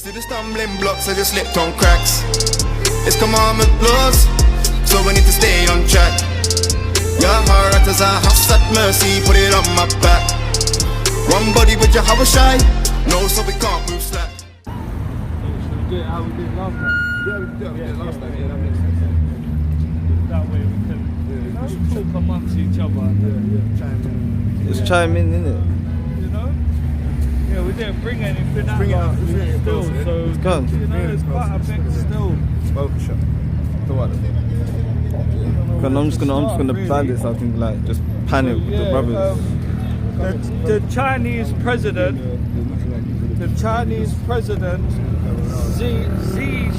See the stumbling blocks, I just slipped on cracks. It's commandment laws, so we need to stay on track. Your heart as a house at mercy, put it on my back. One body with your house shy, no, so we can't move slack. Do it how we did last time. Yeah, we did it last time. Yeah, that makes sense. That way we can talk amongst each other. Chime in. Just chime in, innit? You know? Yeah, we didn't bring anything out Bring it up, last bring week it still, close, yeah. so It's gone. you know, it's quite a bit still. Smoke shot. So what? Cause I'm just gonna plan this. I think like just pan it with the brothers. The Chinese president Xi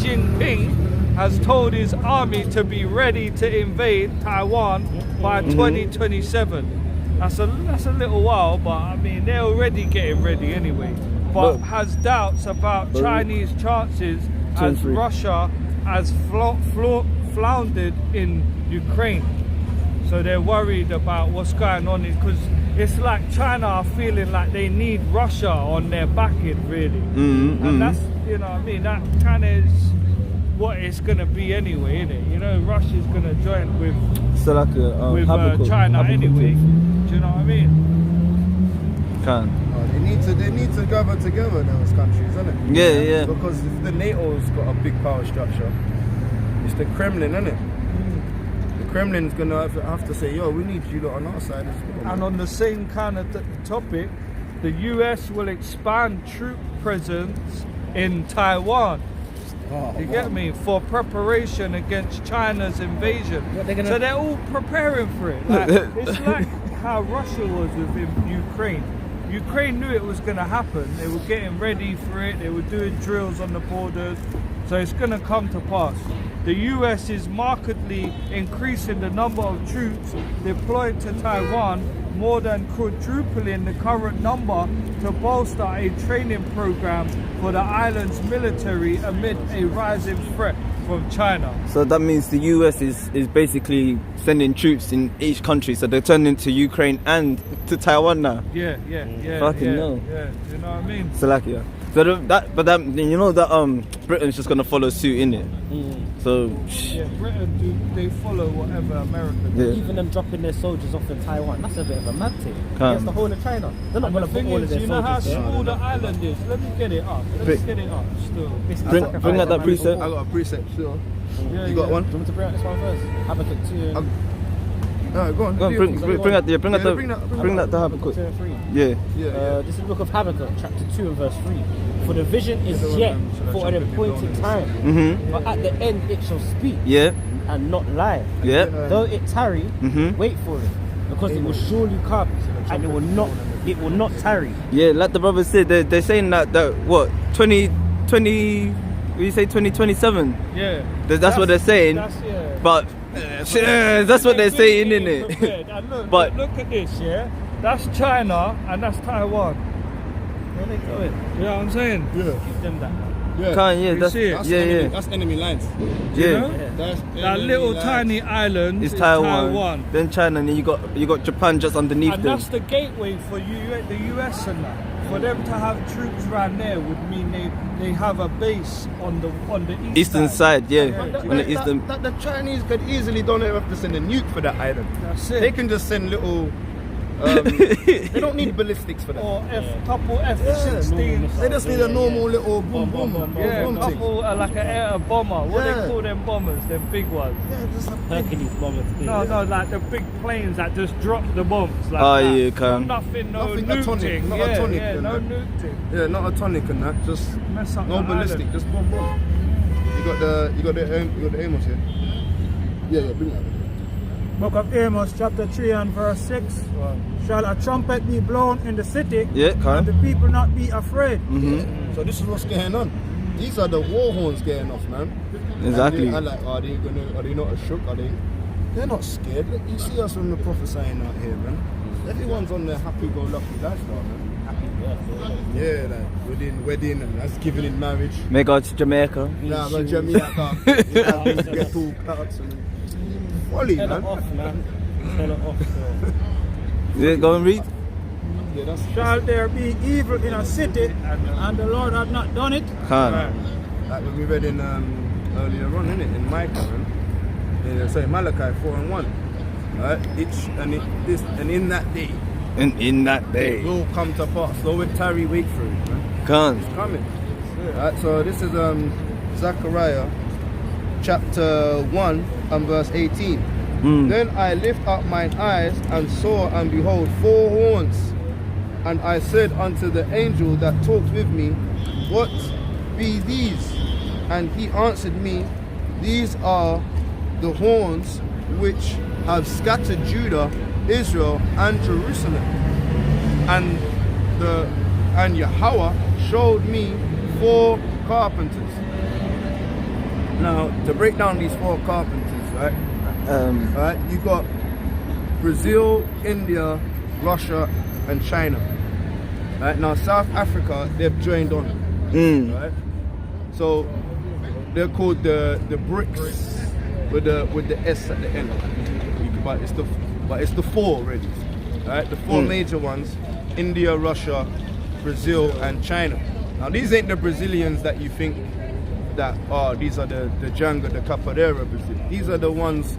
Jinping has told his army to be ready to invade Taiwan by 2027. That's a little while, but I mean they're already getting ready anyway. But has doubts about Chinese chances as Russia has floundered in Ukraine. So they're worried about what's going on because it's like China are feeling like they need Russia on their backing, really. And that's, you know what I mean, that kind of is what it's going to be anyway, isn't it? You know, Russia's going to join with China anyway. Do you know what I mean? They need to gather together, those countries, isn't it? Yeah. Because if the NATO's got a big power structure, it's the Kremlin, isn't it? The Kremlin's gonna have to say, yo, we need you lot on our side as well. And on the same kind of topic, the US will expand troop presence in Taiwan. You get me? For preparation against China's invasion. So they're all preparing for it. Like, it's like how Russia was with Ukraine. Ukraine knew it was going to happen. They were getting ready for it. They were doing drills on the borders. So it's going to come to pass. The US is markedly increasing the number of troops deployed to Taiwan, more than quadrupling the current number to bolster a training program for the island's military amid a rising threat from China. So that means the US is basically sending troops in each country. So they're turning to Ukraine and to Taiwan now. Yeah. Fucking no. Yeah, you know what I mean? Slovakia. So that you know that Britain's just gonna follow suit in it. So yeah, Britain they follow whatever America does. Yeah. Even them dropping their soldiers off in Taiwan, that's a bit of a mad thing. Can't. Against the whole of China. They're not going to put all of their you know how soldiers there. small the island is? Let me get it up. Let's get it up still. bring out that preset. I got a preset, sure. Yeah, You got one? Do you want me to bring out this one first? Habakkuk 2 and No, go on. Go on, bring that to Habakkuk. 2 and 3. Yeah. This is the book of Habakkuk, chapter 2 and verse 3. For the vision is yet for an appointed time, but at the end it shall speak and not lie. Yeah. Though it tarry, wait for it, because it will surely come and it will not tarry. Yeah, like the brothers said, they're saying that what 2020, what do you say 2027? Yeah. That's what they're saying. But that's what they're saying, isn't it? But look at this, yeah. That's China and that's Taiwan. Where they going? You know what I'm saying? Yeah. Give them that. That's enemy lines. Yeah. That little tiny island It's is Taiwan. Then China, and then you got Japan just underneath and them. that's the gateway for the US and that. For them to have troops around there would mean they have a base on the Eastern side, yeah. On the eastern. The Chinese could easily don't have to send a nuke for that island. That's it. They can just send little. They don't need ballistics for that. Or couple F-16s. They just need a normal little boom boom. Yeah, boom thing. couple like an air bomber. What they call them bombers? Them big ones. Yeah, just a Hercules bombers. No, like the big planes that just drop the bombs. Like Oh, that. yeah, can. Nothing Nothing nuke atomic, thing. not Yeah, atomic yeah, and no that. nuke thing. Yeah, not atomic and that. Just Mess up no the ballistic. island. Just boom boom. You got the Amos here. Yeah, bring that. Book of Amos, chapter 3 and verse 6. Shall a trumpet be blown in the city, and the people not be afraid? So this is what's going on. These are the war horns going off, man. Exactly. And like, are they not shook? They're not scared. Look, you see us when we're prophesying out here, man. Everyone's on their happy-go-lucky lifestyle, man. Yeah, like wedding and that's giving in marriage. May God to Jamaica. Nah, but Jamaica. Get two cuts and folly, man. Off, man. Tell it off. Yeah, go and read. Yeah, that's Shall there be evil in a city and the Lord had not done it? like when we read in earlier on, innit? In Micah, sorry, Malachi 4:1. And in that day. And in that day. It will come to pass. Though it tarry, wait for it, man. Can't. It's coming. Right, so this is Zechariah chapter 1 and verse 18. Then I lift up mine eyes and saw, and behold, 4 horns. And I said unto the angel that talked with me, what be these? And he answered me, these are the horns which have scattered Judah, Israel, and Jerusalem. And Yahweh showed me 4 carpenters. Now, to break down these 4 carpenters, right? Right, you got Brazil, India, Russia, and China. Right now, South Africa, they've joined on. Right, so they're called the BRICS with the S at the end. But it's the 4 already. Right, the 4 major ones: India, Russia, Brazil, and China. Now, these ain't the Brazilians that you think that these are the Janga, the Capoeira Brazil. These are the ones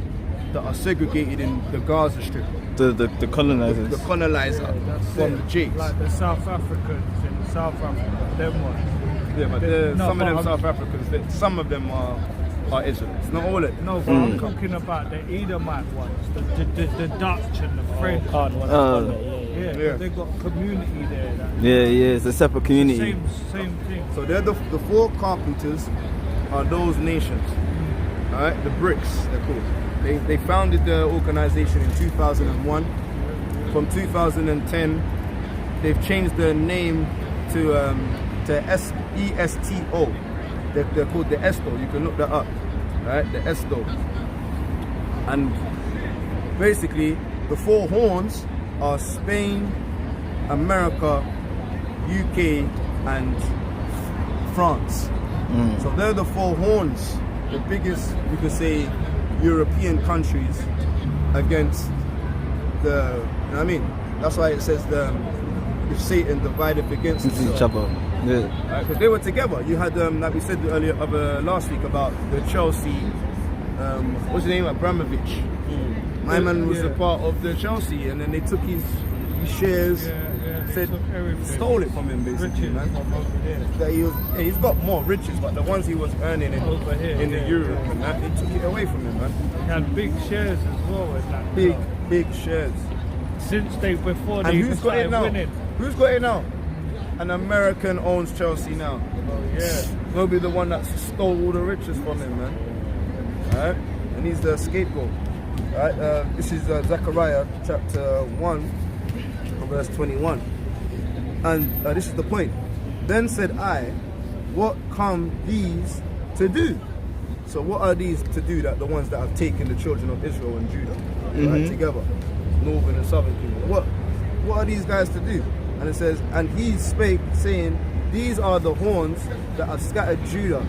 that are segregated in the Gaza Strip. The colonizers. The colonizer from the Jakes. Like the South Africans in South Africa, them ones. Yeah, but some of them South Africans, some of them are Israelites. Not all of them. No, but I'm talking about the Edomite ones, the Dutch and the French. Yeah, they got community there. Yeah, it's a separate community. Same thing. So they're the 4 carpenters are those nations. Alright, the BRICS, they're called. They founded the organization in 2001. From 2010, they've changed their name to ESTO. They're called the ESTO. You can look that up. Right, the ESTO. And basically, the 4 horns are Spain, America, UK, and France. So they're the 4 horns, the biggest, you could say, European countries against the, you know what I mean? That's why it says if Satan divided against each other. Yeah. Because they were together. You had, like we said earlier, last week about the Chelsea, what's his name, Abramovich. My man was a part of the Chelsea, and then they took his shares, stole it from him basically, man. That he's got more riches, but the ones he was earning in Europe and that, they took it away from him, man. He had big shares as well with that. Big shares. Before and they who's got it now? winning. Who's got it now? An American owns Chelsea now. Oh yeah. He'll be the one that stole all the riches from him, man. Alright? And he's the scapegoat. Alright, this is Zechariah chapter 1, verse 21. And this is the point. Then said I, what come these to do? So what are these to do, that the ones that have taken the children of Israel and Judah right, together, northern and southern kingdom? What are these guys to do? And it says, and he spake, saying, these are the horns that have scattered Judah,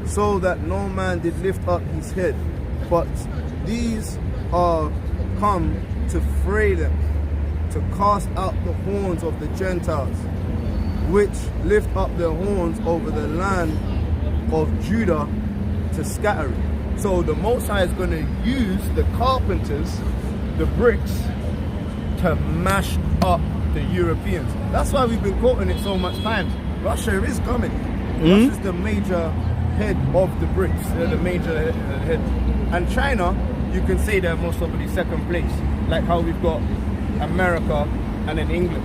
so that no man did lift up his head. But these are come to fray them, to cast out the horns of the Gentiles, which lift up their horns over the land of Judah to scatter it. So the Most High is going to use the carpenters, the bricks, to mash up the Europeans. That's why we've been quoting it so much times. Russia is coming. Russia's the major head of the BRICS. They're the major head. And China, you can say they're most probably second place. Like how we've got America and then England.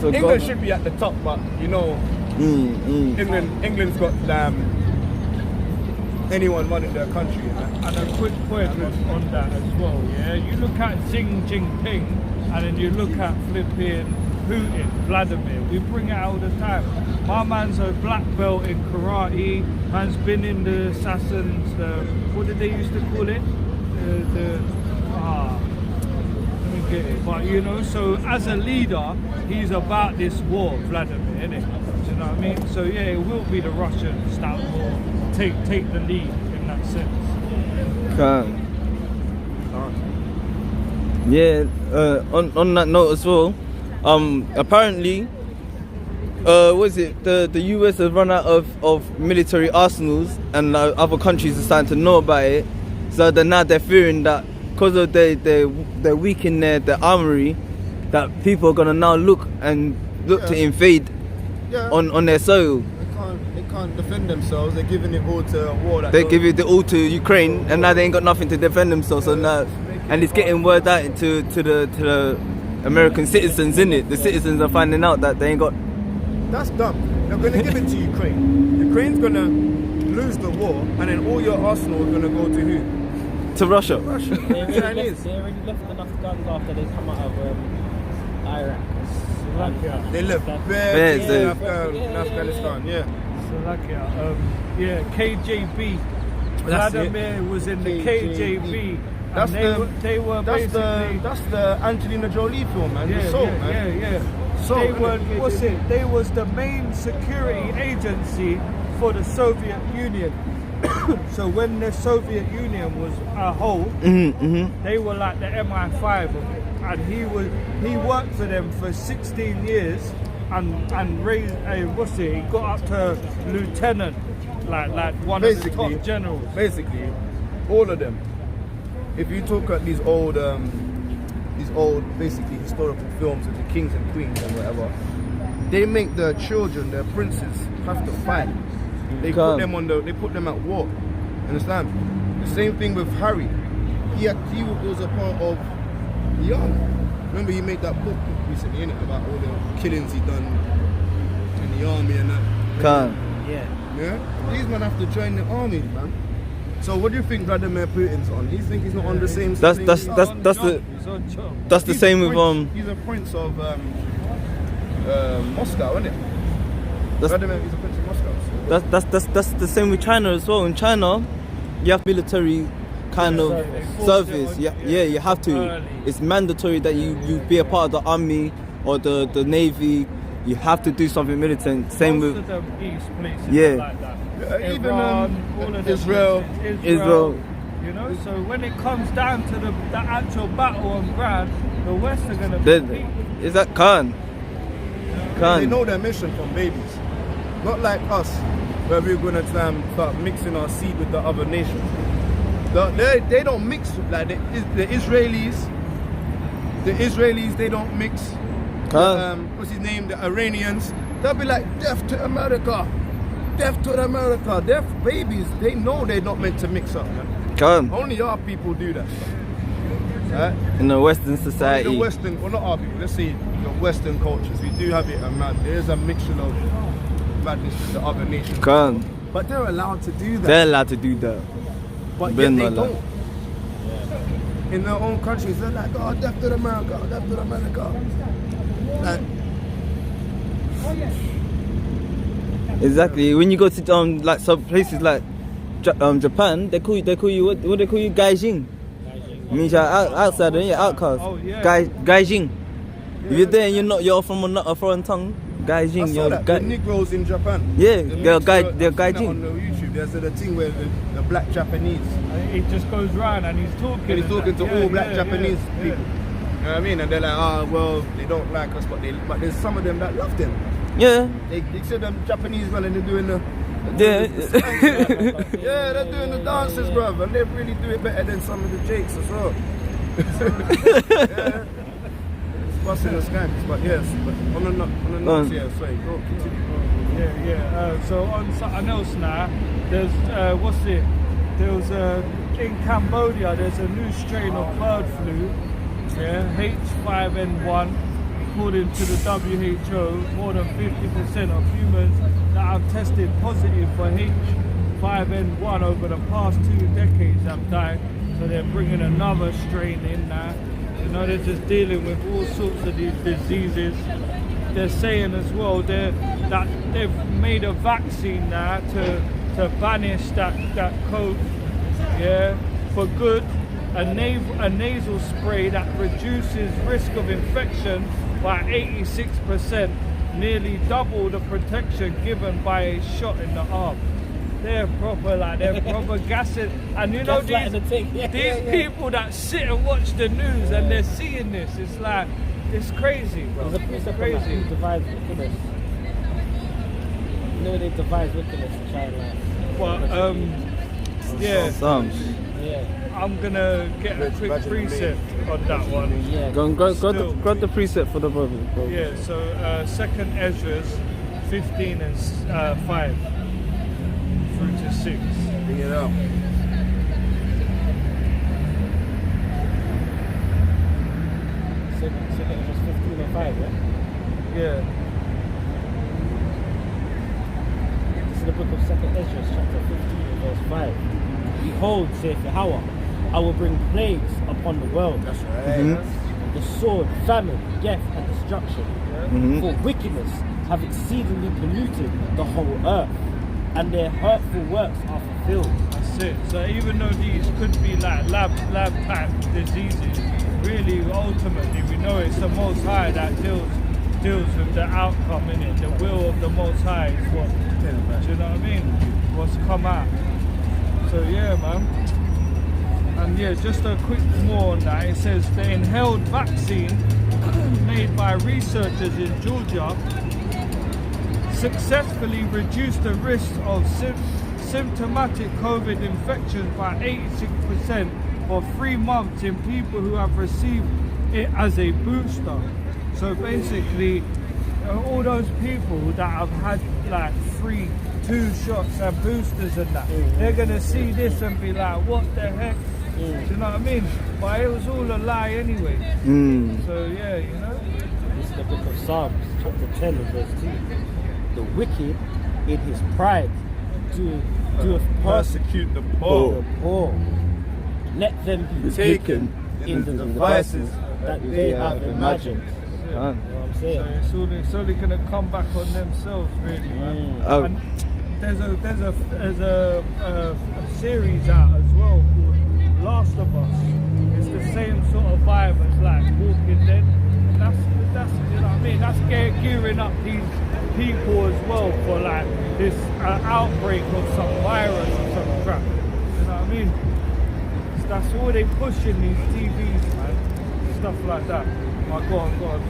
So England should be at the top, but you know, England's got anyone running their country. And a quick point on that as well, yeah? You look at Xi Jinping and then you look at flipping Putin, Vladimir, we bring it out all the time. My man's a black belt in karate, man's been in the assassins, what did they used to call it? Let me get it. But you know, so as a leader, he's about this war, Vladimir, innit? Do you know what I mean? So yeah, it will be the Russians that will take the lead in that sense. Yeah, on that note as well, Apparently, was it the US has run out of military arsenals, and other countries are starting to know about it. So they're fearing that because of they're weak in their armory, that people are gonna now look to invade on their soil. They can't defend themselves. They're giving it all to a war. They give it all to Ukraine, and now they ain't got nothing to defend themselves. So now, and it's getting word out to the American citizens, innit? The citizens are finding out that they ain't got. That's dumb. They're going to give it to Ukraine. Ukraine's going to lose the war, and then all your arsenal is going to go to who? To Russia. They already left enough guns after they come out of Iraq. They left in Afghanistan, KGB. That's Vladimir was in the KGB. That's They were basically. That's the Angelina Jolie film, man. The Soul, man. Yeah. Soul, They were. What's it? They was the main security agency for the Soviet Union. So when the Soviet Union was a whole, they were like the MI5 of it, and he worked for them for 16 years, and raised he got up to lieutenant, like one of the top generals. Basically, all of them. If you talk at these old basically historical films of the kings and queens and whatever, they make their children, their princes, have to fight. They put them at war. Understand? The same thing with Harry. He was a part of the army. Remember, he made that book recently, innit, about all the killings he done in the army and that. Yeah. These men have to join the army, man. So what do you think Vladimir Putin's on? Do you think he's not on the same? That's the same with He's a prince of Moscow, isn't it? Vladimir, he's a prince of Moscow. So. That's the same with China as well. In China, you have military kind of service. Yeah, you have to. It's mandatory that you be a part of the army or the navy. You have to do something militant. Same Most with of them East places like that. Even Iran, all of them Israel. Israel. You know, so when it comes down to the actual battle on ground, the West are going to compete. Is that Khan? They know their mission from babies. Not like us, where we're going to start mixing our seed with the other nations. They don't mix like the Israelis. The Israelis, they don't mix. What's his name? The Iranians. They'll be like, death to America. Death to America. They're babies. They know they're not meant to mix up. Man. Only our people do that. Right? In the Western society. Well, not our people. Let's say the Western cultures. We do have it, man. There's a mixture of madness with the other nations. But they're allowed to do that. They're allowed to do that. But yet they don't. In their own countries, they're like, oh, death to America, death to America. Like, exactly. When you go to like some places like Japan, they call you what do they call you? Gaijin. Means you're outsider, you're outcast. Gaijin. If you're there and you're from a foreign tongue, Gaijin. I saw that. The Negroes in Japan. Yeah, they're Gaijin. On the YouTube, there's a thing where the black Japanese. It just goes round and he's talking. And he's talking to all black Japanese people. You know what I mean? And they're like, well, they don't like us, but there's some of them that love them. Yeah. They see them Japanese well and they're doing the they're doing the dances, bruv, and they really do it better than some of the Jakes as well. It's busting the skanks, but yes, but on the notes, sorry, go continue. So on something else now, there's there was in Cambodia, there's a new strain of bird flu, H5N1. According to the WHO, more than 50% of humans that have tested positive for H5N1 over the past 2 decades have died. So they're bringing another strain in now. You know, they're just dealing with all sorts of these diseases. They're saying as well that they've made a vaccine now to banish that code, for good. A nasal spray that reduces risk of infection by 86%, nearly double the protection given by a shot in the arm. They're proper gassing. And you know these people that sit and watch the news and they're seeing this, it's like It's crazy, bro. There's a precept Crazy. on that who divides wickedness. You know they divide wickedness in China. But yeah, Psalms. Yeah. I'm gonna get a quick precept on that one. Yeah. Go and grab the precept for the brother. Bro. Yeah, so second Ezra's 15 and 5 through to 6. Bring it out. Second was 15 and 5, yeah? Yeah. This is the book of Second Ezra, chapter 15, verse 5. Behold, saith Yahweh, I will bring plagues upon the world. That's right. The sword, famine, death, and destruction. For wickedness have exceedingly polluted the whole earth, and their hurtful works are fulfilled. That's it. So even though these could be like lab type diseases, really ultimately we know it's the Most High that deals with the outcome in it. The will of the Most High is what, do you know what I mean? What's come out. So yeah, man. And yeah, just a quick more on that. It says the inhaled vaccine made by researchers in Georgia successfully reduced the risk of symptomatic COVID infections by 86% for 3 months in people who have received it as a booster. So basically, all those people that have had like 2 shots and boosters and that, they're gonna see this and be like, what the heck? Do you know what I mean? But it was all a lie anyway. So yeah, you know. This is the book of Psalms, chapter 10 and verse 2. The wicked in his pride doeth persecute the poor. the poor. Let them be taken in the devices that they have imagined. You know what I'm saying? So it's only gonna come back on themselves, really, man. And there's a series out as well called Last of Us. It's the same sort of vibe as like Walking Dead. That's you know what I mean. That's gearing up these people as well for like this outbreak of some virus or some crap. You know what I mean? So that's all they push in these TVs, man. Stuff like that. Oh, go on.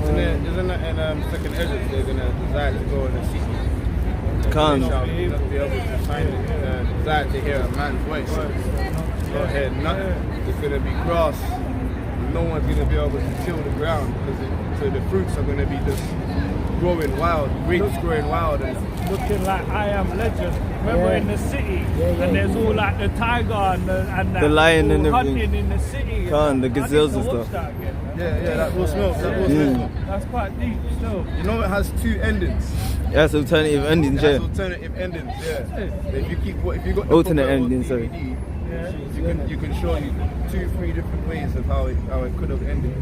Isn't it in second Ezra they're gonna decide to go in the city? Can't. They shall not be able to find it. Desire to hear a man's voice. Go ahead, nothing. It's gonna be grass. No one's gonna be able to till the ground because so the fruits are gonna be just growing wild, grapes growing wild and Looking like I Am Legend. Remember in the city, and there's all like the tiger and The lion and all everything. hunting in the city. The gazelles and stuff. That again, man. yeah, that will smell. That will smell. That's quite deep still. You know it has 2 endings. Yeah, it's alternative endings, It has yeah. alternative endings, yeah. If you got the Alternate proper endings, sorry. DVD, Yeah. you can show you 2-3 different ways of how it could have ended.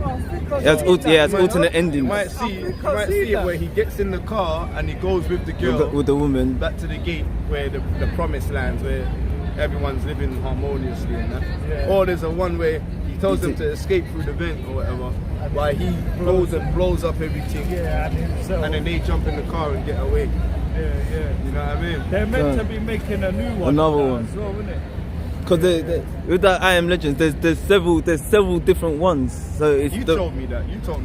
It's alternate You endings might see it where he gets in the car and he goes with the girl with the woman. back to the gate where the promised lands where everyone's living harmoniously and that. Yeah. Or there's a one where he tells them to escape through the vent or whatever, while he goes and blows up everything. Yeah, and himself. And then they jump in the car and get away. Yeah. You know what I mean? They're meant to be making a new one. Another now one. as well, isn't it? Because with that I Am Legends, there's several different ones. So it's You told me that.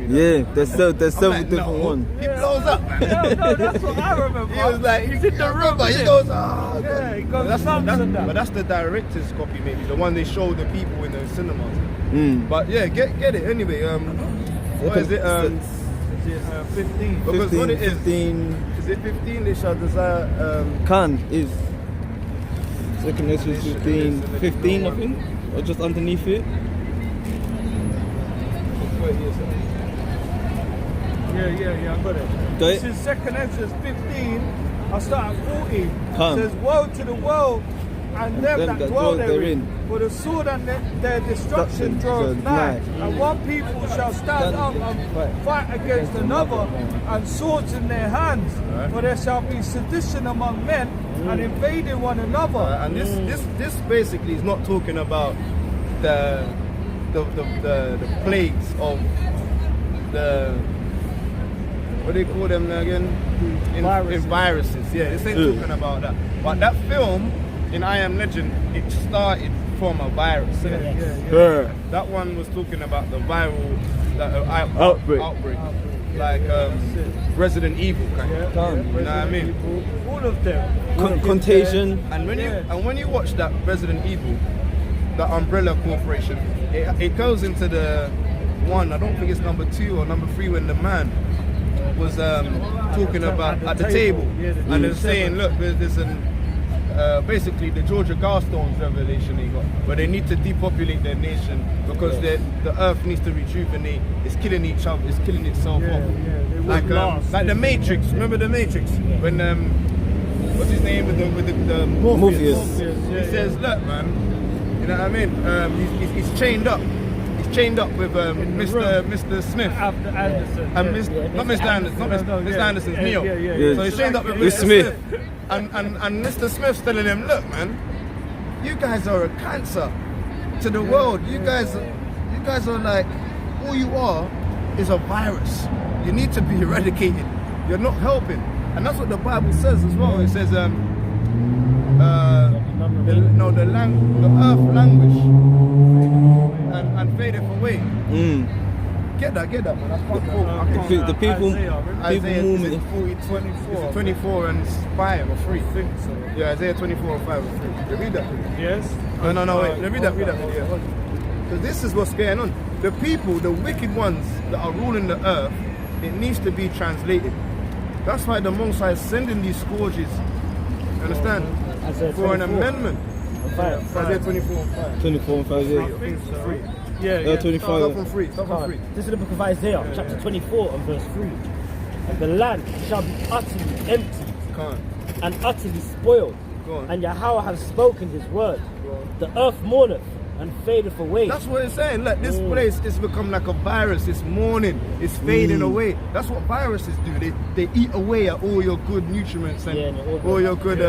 Yeah, there's several like, different no. ones. He blows up, man. No, that's what I remember. He was like, he's in the room. He innit? goes, oh, Yeah, he goes But thumbs and that. but that's the director's copy, maybe the one they show the people in the cinemas. But yeah, get it anyway. What is it? Is it 15? Because what it is 15. is it 15? They shall desire. Khan is second is 15 I think, or just underneath it. Yeah, I got it. Got it? This is second Ezra 15. I start at 14. Come. It says, woe to the world and them that dwell therein. For the sword and their destruction draws nigh. And one people shall stand up and fight against another, and swords in their hands. For there shall be sedition among men and invading one another. And this basically is not talking about the plagues of the, what do they call them again? In viruses. Yeah, this ain't talking about that. But that film in I Am Legend, it started from a virus. Innit? Yeah. That one was talking about the viral Outbreak. Like Resident Evil kind of. You know what I mean? All of them. Contagion. And when you watch that Resident Evil, the Umbrella Corporation, it goes into the one. I don't think it's number 2 or number 3 when the man was talking about at the table, and they're saying, look, there's an basically the Georgia Garstones revelation they got, where they need to depopulate their nation because the earth needs to rejuvenate. It's killing each other. It's killing itself off. Like the Matrix. Remember the Matrix when what's his name with the Morpheus. He says, look, man, you know what I mean? He's chained up. He's chained up with Mr. Smith. Anderson. And not Mr. Anderson, not Mr. Anderson's Neo. Yeah. So he's chained up with With Mr. Smith. And Mr. Smith's telling him, look, man, you guys are a cancer to the world. You guys are like, all you are is a virus. You need to be eradicated. You're not helping. And that's what the Bible says as well. It says, the earth languish and fadeth away. Get that, man. I can't The people Isaiah movement. is 24 and 5 or 3. Yeah, Isaiah 24 or 5 or 3. You read that, please? Yes. No, wait. Read that. Because this is what's going on. The people, the wicked ones that are ruling the earth, it needs to be translated. That's why the Most High is sending these scourges. Understand? For an amendment. Isaiah 24 and 5. 24 and 5, yeah. 3. Yeah. 25. Start from 3. Start from 3. This is the book of Isaiah, chapter 24 and verse 3. And the land shall be utterly empty and utterly spoiled. And Yahweh has spoken his word. The earth mourneth and fadeth away. That's what it's saying. Look, this place is become like a virus. It's mourning. It's fading away. That's what viruses do. They eat away at all your good nutriments and all your good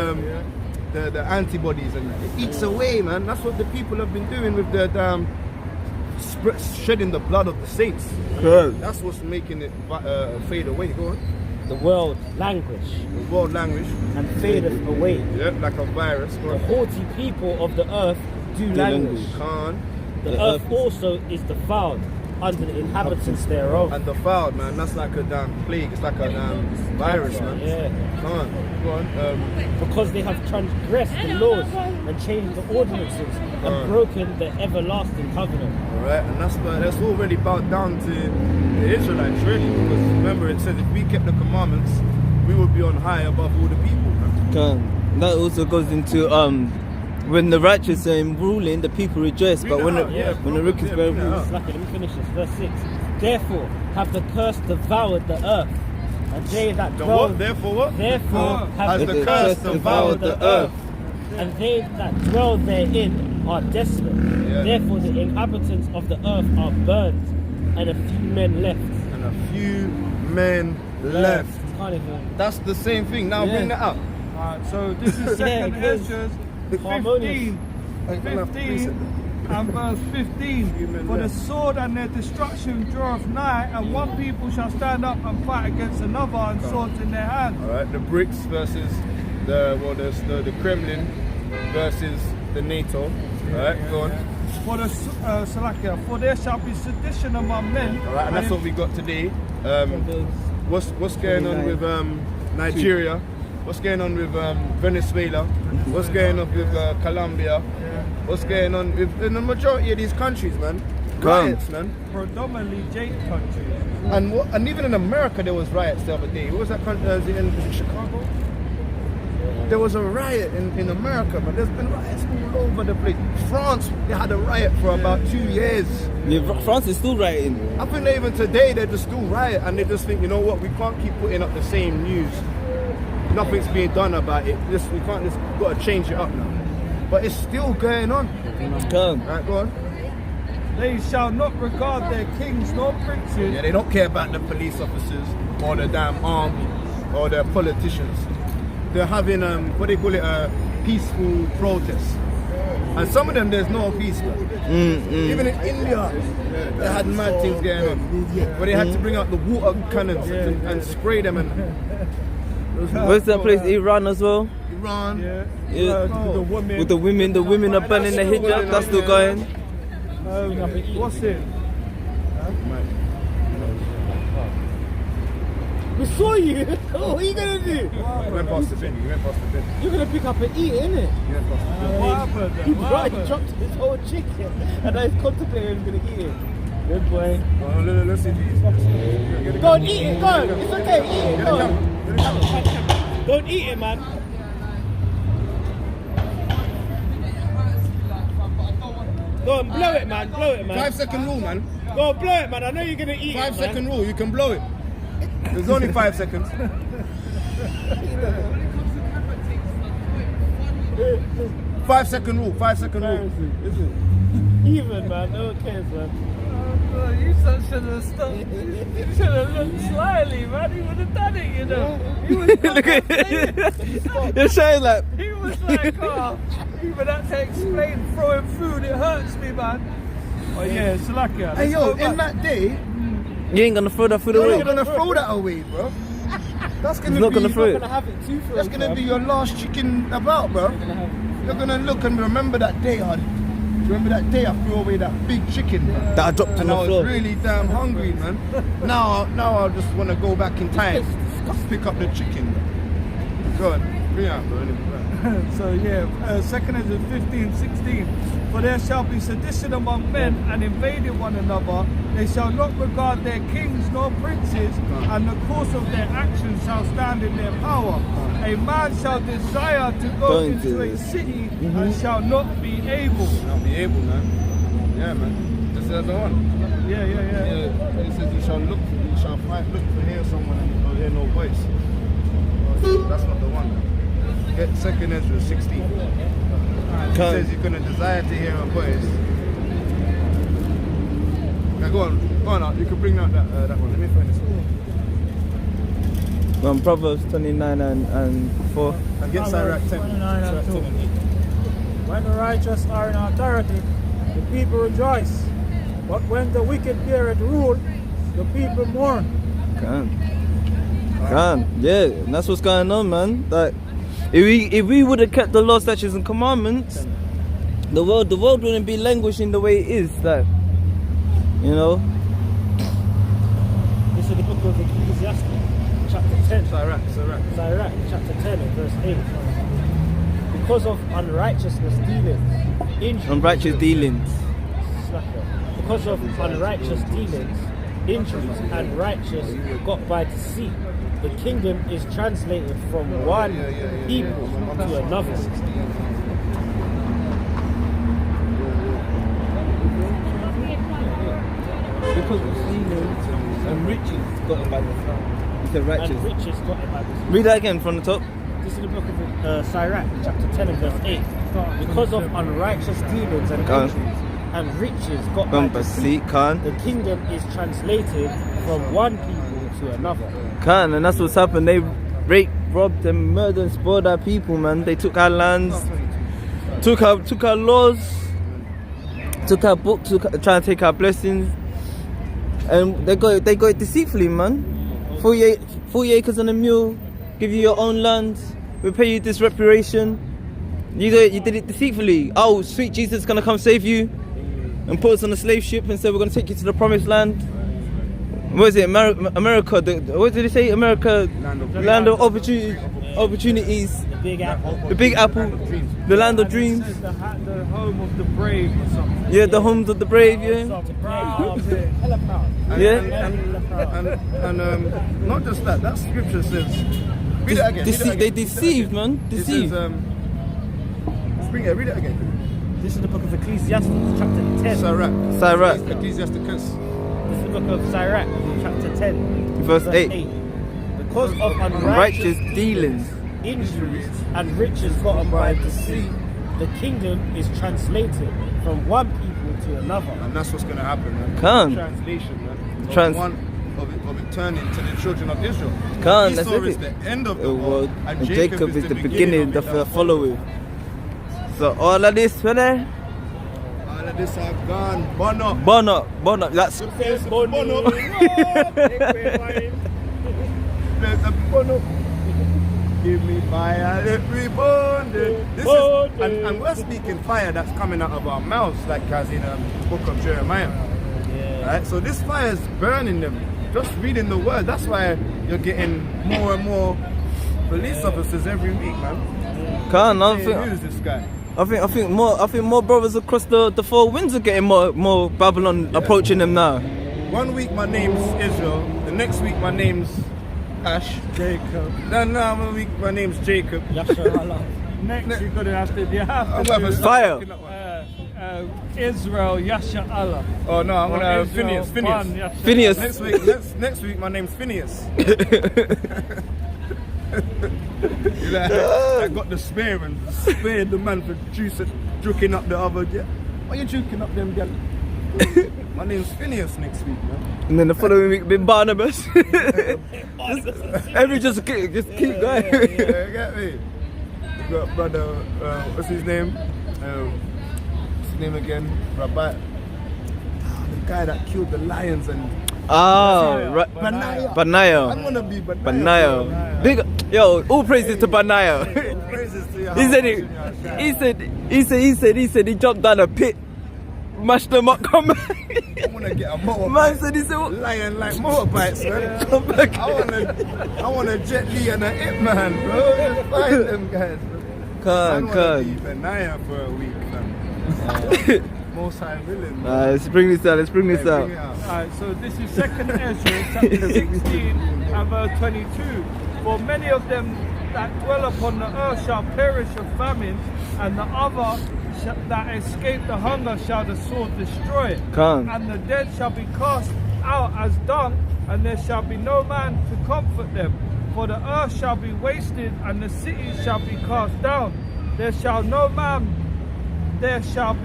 the antibodies, and it eats away, man. That's what the people have been doing with the shedding the blood of the saints. That's what's making it fade away. Go on. The world languish. The world languish. And fadeth away. Yeah, like a virus. The haughty people of the earth do languish. The earth also is defiled under the inhabitants thereof. And defiled, man. That's like a damn plague. It's like a damn virus, man. Yeah. Go on. Because they have transgressed the laws and changed the ordinances and broken the everlasting covenant. Alright, and that's already bowed down to the Israelites, really. Because remember, it says if we kept the commandments, we would be on high above all the people. Man. That also goes into when the righteous are ruling, the people rejoice. But when the wicked are ruling, let me finish this. Verse 6. Therefore have the curse devoured the earth, and they that dwell. Therefore has the curse devoured the earth, and they that dwell therein are desolate. Therefore the inhabitants of the earth are burned, and a few men left. That's the same thing. Now bring that up. So this is second Ezra 15 and verse 15. For the sword and their destruction draweth nigh, and one people shall stand up and fight against another, and swords in their hand. Alright, the BRICS versus the Kremlin versus the NATO. Alright, go on. For the for there shall be sedition among men. Alright, and that's what we got today. What's going on with Nigeria? What's going on with Venezuela? What's going on with Colombia? What's going on in the majority of these countries, man? Riots, man. Predominantly Jade countries. And even in America there was riots the other day. What was that country? Was it Chicago? There was a riot in America, man. There's been riots all over the place. France, they had a riot for about 2 years. Yeah, France is still rioting. I think that even today they're just still riot, and they just think, you know what, we can't keep putting up the same news. Nothing's being done about it. We can't just got to change it up now. But it's still going on. Right, go on. They shall not regard their kings nor princes. Yeah, they don't care about the police officers or the damn army or the politicians. They're having what they call it, a peaceful protest. And some of them there's no peace. Even in India, they had mad things going on. Where they had to bring out the water cannons and spray them. And where's that place? Iran as well? Iran. Yeah. The women. With the women are burning the hijab. That's still going. What's it? We saw you. What are you gonna do? You went past the bin. You're gonna pick up and eat it, innit? What happened? He dropped his whole chicken and now he's contemplating he's gonna eat it. Good boy. Let's see if he's... Go and eat it, go on. It's okay, eat it, go on. Go and eat it, man. Go and blow it, man. 5-second rule, man. Go and blow it, man. I know you're gonna eat it, 5-second rule, you can blow it. There's only 5 seconds. 5-second rule, 5-second rule. Even, man. No one cares, man. You should have stopped. You should have looked slyly, man. He would have done it, you know. He was You're saying like. He was like, oh, even had to explain throwing food. It hurts me, man. Oh yeah, it's lucky. Hey yo, in that day, You ain't gonna throw that food you're away. not gonna throw that away, bro. That's gonna He's not be. gonna throw it. Gonna have it too for That's gonna be your last chicken about, bro. You're gonna look and remember that day, Hardy. Remember that day I threw away that big chicken, man. That I dropped on And the I was floor. really damn hungry, man. Now I just want to go back in time, pick up the chicken. Go on, bring it out, bro. So yeah, 2nd Ezra 15:16. For there shall be sedition among men and invading one another. They shall not regard their kings nor princes, and the course of their actions shall stand in their power. A man shall desire to go into a city and shall not be able. Not be able, man. Yeah, man. This is the one. Yeah. It says you shall look to hear someone and you don't hear no voice. That's not the one, man. Get 2nd Ezra 16. It says you're gonna desire to hear a voice. Now go on out. You can bring out that one. Let me find this one. Proverbs 29 and 4. And get Sirach 10. 29 and 2. When the righteous are in authority, the people rejoice. But when the wicked beareth rule, the people mourn. Can. Yeah, and that's what's going on, man. Like, if we would have kept the law, statutes, and commandments, the world wouldn't be languishing the way it is. Like, you know. This is the book of Ecclesiastes, chapter 10. Sirach. Chapter 10 and verse 8. Because of unrighteousness dealings, injuries. Unrighteous dealings. Because of unrighteous dealings, injuries, and righteous got by deceit, the kingdom is translated from one people to another. Because of dealings and riches gotten by the sun. It's a righteous. And riches got by deceit. Read that again from the top. This is the book of Sirach, chapter 10 and verse 8. Because of unrighteous dealings and injuries and riches got by deceit, the kingdom is translated from one people to another. And that's what's happened. They raped, robbed, and murdered and spoiled our people, man. They took our lands, took our laws, took our books, trying to take our blessings, and they got it deceitfully, man. 40 acres and a mule, give you your own land, we pay you this reparation. You did it deceitfully. Oh, sweet Jesus is gonna come save you and put us on a slave ship and say we're gonna take you to the promised land. What is it? America? What did they say? America, land of opportunities. The Big Apple. The Big Apple. The land of dreams. The home of the brave or something. Yeah, the homes of the brave. Yeah. And not just that. That scripture says. Read it again. They deceived, man. Deceived. It says, read it again. This is the book of Ecclesiastes, chapter 10. Sirach. Ecclesiasticus. This is the book of Sirach, chapter 10, Verse 8. Because of Unrighteous dealings, injuries, and riches gotten by deceit, the kingdom is translated from one people to another. And that's what's going to happen, man. Translation, man. One of it turning to the children of Israel. That's Esau is it. the end of the world, and Jacob is the beginning of the following. So all of this, all of this are gone. Bono. That's Bono. Give me fire, let me burn it. This is, and we're speaking fire that's coming out of our mouths, like as in the book of Jeremiah. Yeah. Right? So this fire is burning them. Just reading the word. That's why you're getting more and more police officers every week, man. Can't Who's this guy? I think more brothers across the four winds are getting more Babylon approaching them now. 1 week my name's Israel. The next week my name's Ash. Jacob. Then another week my name's Jacob. Next you're gonna have to Fire. Israel Yasha Allah. Oh no, I'm gonna have Israel, Phineas. Ban, Yasha Phineas. Next week my name's Phineas. I got the spear and spared the man for juking up the other. Yeah. Why you juking up them girl? My name's Phineas next week, man. And then the following week been Barnabas. Every just keep going. Yeah, get me. You got brother, what's his name? What's his name again? Rabbi. The guy that killed the lions and Right. Benaiah. Benaiah. I wanna be Benaiah. Benaiah. Big, yo, all praises to Benaiah. Praises to your He said he jumped down a pit, mashed them up, come back. I wanna get a motorbike. Man said he said, Lion like motorbikes, man. come back. I want a Jet Li and a Ip Man, bro. Just find them guys, bro. I wanna be Benaiah for a week, man. Most High willing. Let's bring this out. Bring it out. Alright, so this is 2nd Ezra, chapter 16 and verse 22. For many of them that dwell upon the earth shall perish of famine, and the other that escape the hunger shall the sword destroy. Come. And the dead shall be cast out as dung, and there shall be no man to comfort them. For the earth shall be wasted, and the cities shall be cast down. There shall be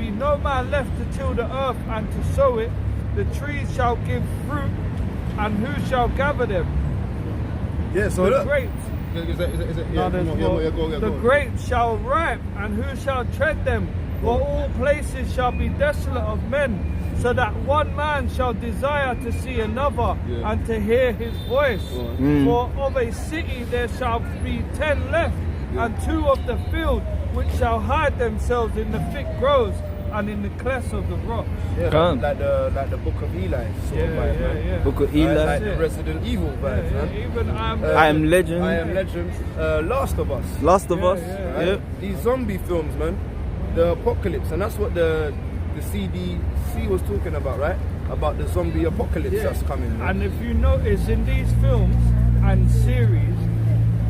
no man left to till the earth and to sow it. The trees shall give fruit, and who shall gather them? Yeah, so The look. grapes. Is it? No, Yeah, there's come on, more. go. The grapes shall ripe, and who shall tread them? For all places shall be desolate of men, so that one man shall desire to see another, Yeah. and to hear his voice. For of a city there shall be 10 left, and 2 of the field, which shall hide themselves in the thick groves and in the clefts of the rocks. Yeah, Come. like the book of Eli. Sort of vibe, man. Book of Like Eli. the Resident Evil vibes, man. Even I Am Legend. I Am Legend. Last of Us. Last of Us. Right? Yep. These zombie films, man. The apocalypse, and that's what the CDC was talking about, right? About the zombie apocalypse that's coming. Man. And if you notice in these films and series,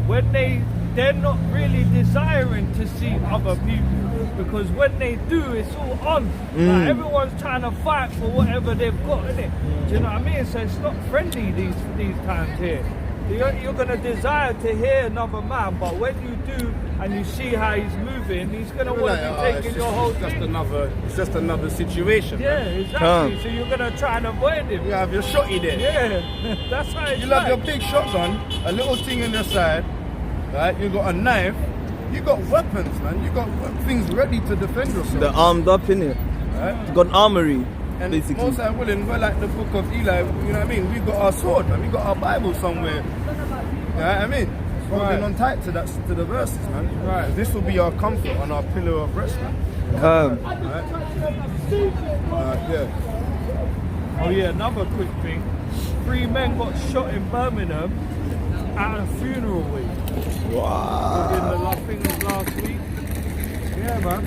when they're not really desiring to see other people, because when they do, it's all on. Like everyone's trying to fight for whatever they've got, innit? Do you know what I mean? So it's not friendly these times here. You're gonna desire to hear another man, but when you do and you see how he's moving, he's gonna want to be taking your whole thing. It's just another situation. Yeah, Man. exactly. So you're gonna try and avoid him. You have your shotty there. Yeah, that's how it's You have like. your big shotgun, a little thing on your side, right? You got a knife. You got weapons, man. You got things ready to defend yourself. They're armed up in it. Right? Got an armory, And basically. most are willing, we're like the book of Eli, you know what I mean? We got our sword, man. We got our Bible somewhere. You know what I mean? Holding on tight to the verses, man. Right. This will be our comfort and our pillar of rest, man. Come. Yeah. Oh yeah, another quick thing. 3 men got shot in Birmingham at a funeral week. Wow. In the thing of last week. Yeah, man.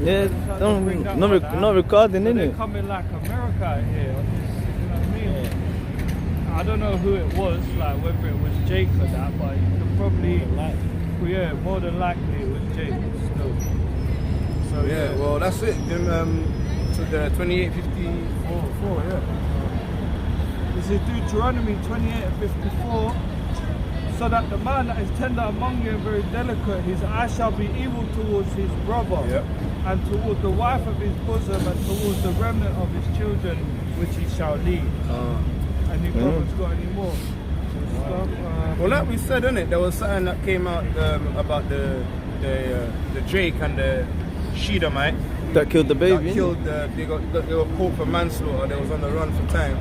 Yeah, not recording, So innit? they're coming like America out here. On this, you know what I mean? I don't know who it was, like whether it was Jake or that, but you could probably, more than likely it was Jake still. So Yeah, well, that's it. To the 2854, yeah. This is Deuteronomy 28 and 54. So that the man that is tender among you and very delicate, his eye shall be evil towards his brother, and towards the wife of his bosom, and towards the remnant of his children, which he shall lead. And you brothers got any more? Well, like we said, innit, there was something that came out about the Drake and the Shedamite. That killed the baby. That killed, they were caught for manslaughter. They was on the run for time.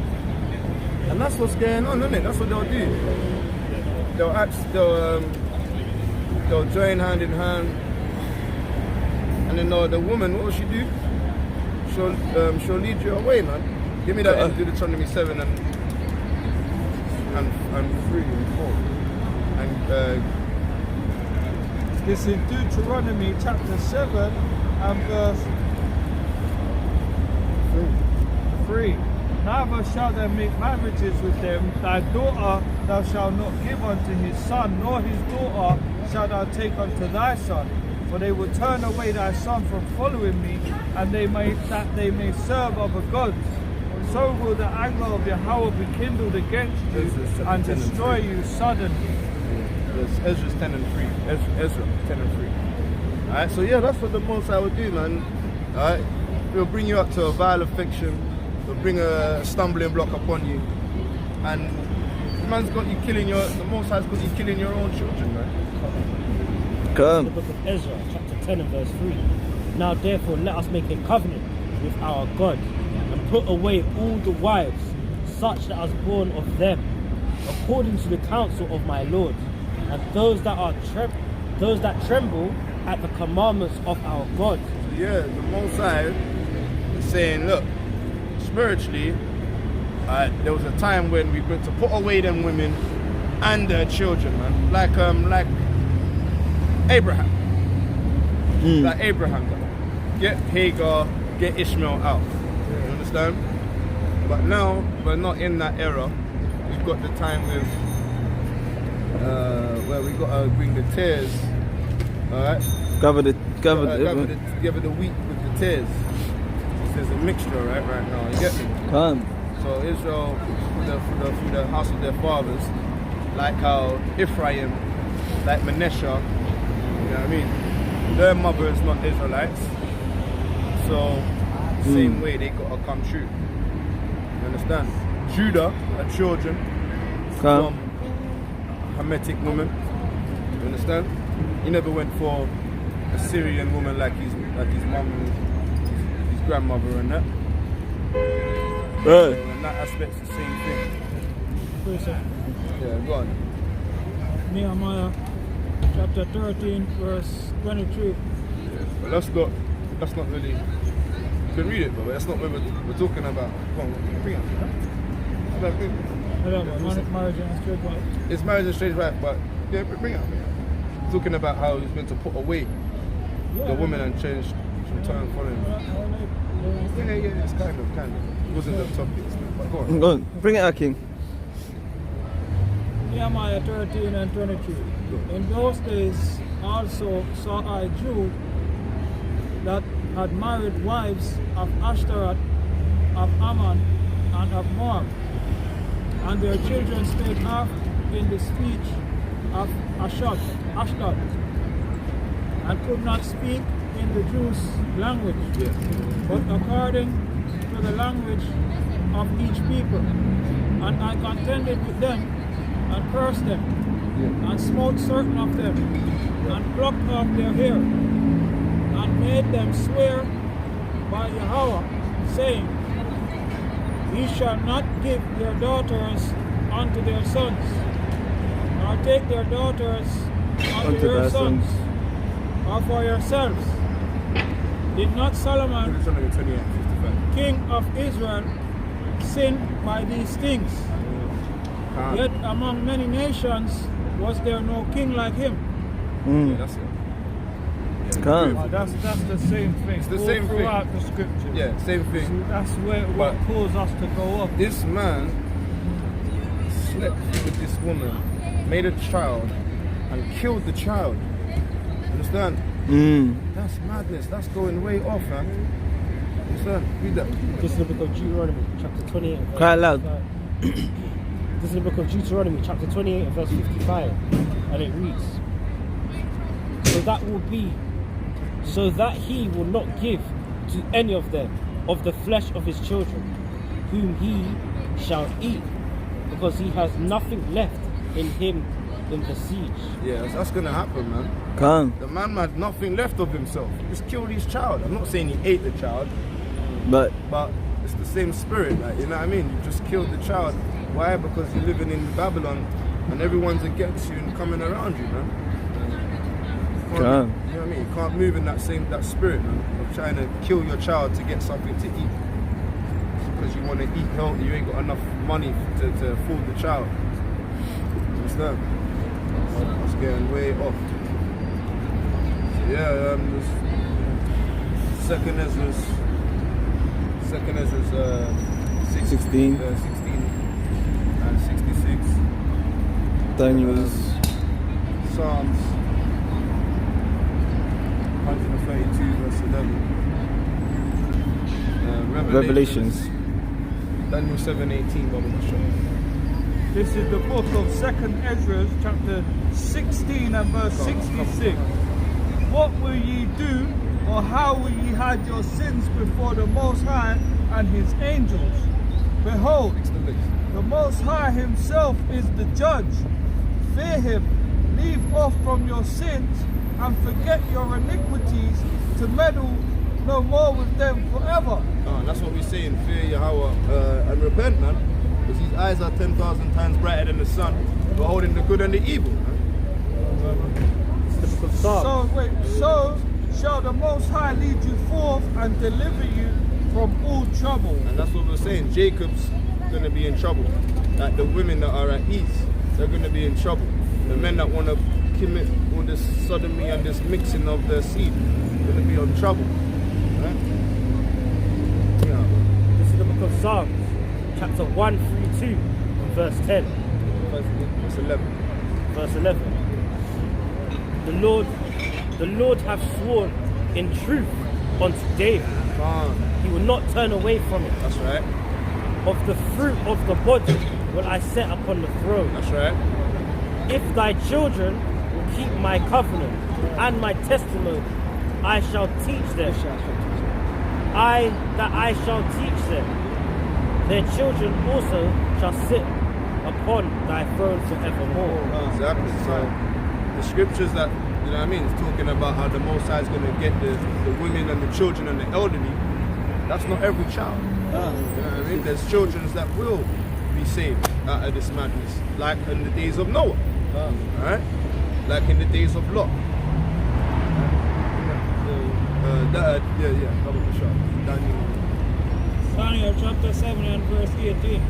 And that's what's going on, isn't it? That's what they'll do. They'll they'll join hand in hand. And then the woman, what will she do? She'll lead you away, man. Give me that in Deuteronomy 7 and 3 and 4. And This is Deuteronomy chapter 7 and verse 3. Neither shall thou make marriages with them. Thy daughter thou shalt not give unto his son, nor his daughter shalt thou take unto thy son. For they will turn away thy son from following me, and they may serve other gods. So will the anger of Yahweh be kindled against you and destroy you suddenly. It's Ezra 10 and 3. Ezra 10 and 3. Alright, so yeah, that's what the Most High will do, man. Alright, he'll bring you up to a vile affliction. He'll bring a stumbling block upon you, and the Most High's got you killing your own children, man. The book of Ezra, chapter 10 and verse 3. Now therefore let us make a covenant with our God, and put away all the wives, such that are born of them, according to the counsel of my Lord, and those that tremble at the commandments of our God. Yeah, the Most High is saying, look, spiritually, there was a time when we were to put away them women and their children, man. Like Abraham. Like Abraham done. Get Hagar, get Ishmael out. You understand? But now we're not in that era. We've got the time with where we gotta bring the tears. Alright? Gather the wheat with the tears. There's a mixture right now. You get me? Come. So Israel, from the house of their fathers, like how Ephraim, like Manasseh, you know what I mean? Their mother is not Israelites. So same way they gotta come true. You understand? Judah had children from Hamitic women. You understand? He never went for a Syrian woman like his mum and his grandmother and that. So in that aspect's the same thing. Yeah, go on. Nehemiah chapter 13 verse 23. But that's not really, you can read it, but that's not what we're talking about. Come on, bring it up. Marriage and straight wife. It's marriage and straight wife, but yeah, bring it up. Talking about how he's meant to put away the woman and change from turn following. Yeah, it's kind of. It wasn't the topic, but go on. Go on. Bring it out, King. Nehemiah 13 and 23. In those days also saw I Jew that had married wives of Ashtaroth, of Ammon, and of Moab, and their children stayed off in the speech of Ashdod, and could not speak in the Jews' language, but according to the language of each people. And I contended with them, and cursed them, and smote certain of them, and plucked off their hair, and made them swear by Yahweh, saying, Ye shall not give your daughters unto their sons, nor take their daughters unto your sons, or for yourselves. Did not Solomon, king of Israel, sin by these things? Yet among many nations was there no king like him. Yeah, that's it. That's the same thing. It's the all same throughout thing. the scripture. Yeah, same thing. So that's what caused us to go up. This man slept with this woman, made a child, and killed the child. Understand? That's madness. That's going way off, man. Understand? Read that. This is the book of Deuteronomy, chapter 28. and verse Cry loud. 55. This is the book of Deuteronomy, chapter 28, and verse 55, and it reads, so that he will not give to any of them of the flesh of his children, whom he shall eat, because he has nothing left in him in the siege. Yeah, that's gonna happen, man. Come. The man had nothing left of himself. He just killed his child. I'm not saying he ate the child, But it's the same spirit, like, you know what I mean? You just killed the child. Why? Because you're living in Babylon and everyone's against you and coming around you, man. You know what I mean? You can't move in that spirit, man, of trying to kill your child to get something to eat. Because you want to eat healthy, you ain't got enough money to afford the child. Understand? It's getting way off. So yeah, Second Ezra's 16 and 66. Daniel's Psalms 132 verse 11. Revelations. Daniel 7:18. This is the book of 2nd Ezra, chapter 16 and verse 66. What will ye do, or how will ye hide your sins before the Most High and his angels? Behold, the Most High himself is the judge. Fear him, leave off from your sins, and forget your iniquities, to meddle no more with them forever. And that's what we're saying, fear Yahweh and repent, man. Because his eyes are 10,000 times brighter than the sun, beholding the good and the evil. So shall the Most High lead you forth and deliver you from all trouble. And that's what we're saying. Jacob's going to be in trouble. Like the women that are at ease, they're going to be in trouble. The men that want to commit all this sodomy and this mixing of their seed, are going to be in trouble. Right? Yeah. This is the book of Psalms, chapter 132, verse 10. Verse 11. Verse 11. The Lord hath sworn in truth unto David. He will not turn away from it. That's right. Of the fruit of the body will I set upon the throne. That's right. If thy children will keep my covenant and my testimony, I shall teach them. I shall teach them. Their children also shall sit upon thy throne forevermore. Exactly. So the scriptures that, you know what I mean, it's talking about how the Most High is going to get the women and the children and the elderly. That's not every child. You know what I mean? There's children that will be saved out of this madness, like in the days of Noah. Alright? Like in the days of Lot. Daniel chapter 7 and verse 18.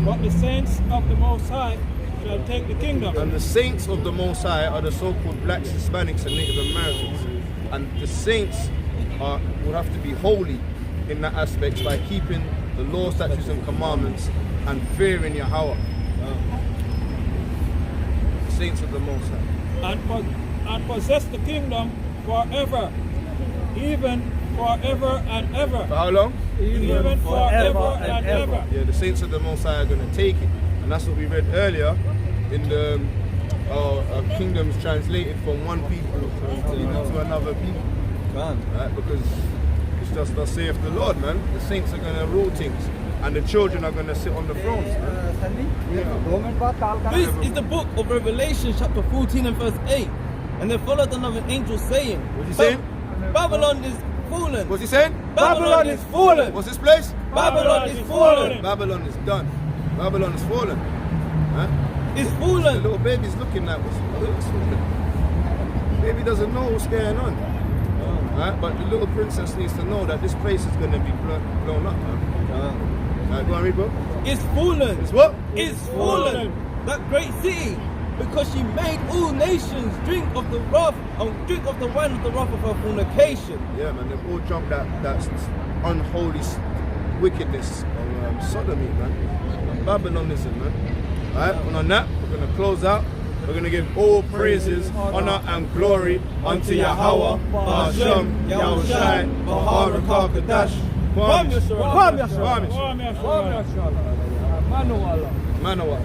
But the saints of the Most High shall take the kingdom. And the saints of the Most High are the so-called blacks, Hispanics, and Native Americans. And the saints will have to be holy in that aspect by keeping the law, statutes, and commandments and fearing Yahweh. Saints of the Most High. And possess the kingdom forever, even forever and ever. For how long? Even forever and ever. Yeah, the saints of the Most High are going to take it. And that's what we read earlier in the kingdoms translated from one people to another people. Right? Because it's just thus saith the Lord, man. The saints are going to rule things. And the children are going to sit on the thrones. This is the book of Revelation, chapter 14 and verse 8. And there followed another angel saying, What's he saying? Babylon is fallen. What's he saying? Babylon is fallen. What's this place? Babylon is fallen. Babylon is done. Babylon is fallen. Huh? It's The fallen. little baby's looking at what's baby doesn't know what's going on. Right? But the little princess needs to know that this place is going to be blown up. Right, go on, read, bro. It's fallen. It's what? It's fallen. That great city, because she made all nations drink of the wrath, drink of the wine of the wrath of her fornication. Yeah, man, they've all jumped that unholy wickedness of sodomy, man. And Babylonism, man. Alright, and on that, we're going to close out. We're going to give all praises, honor, and glory unto Yahweh, Hashem, Yahushai, Baharakah Kadash. Kwam Yashua. Manuala. Manawa.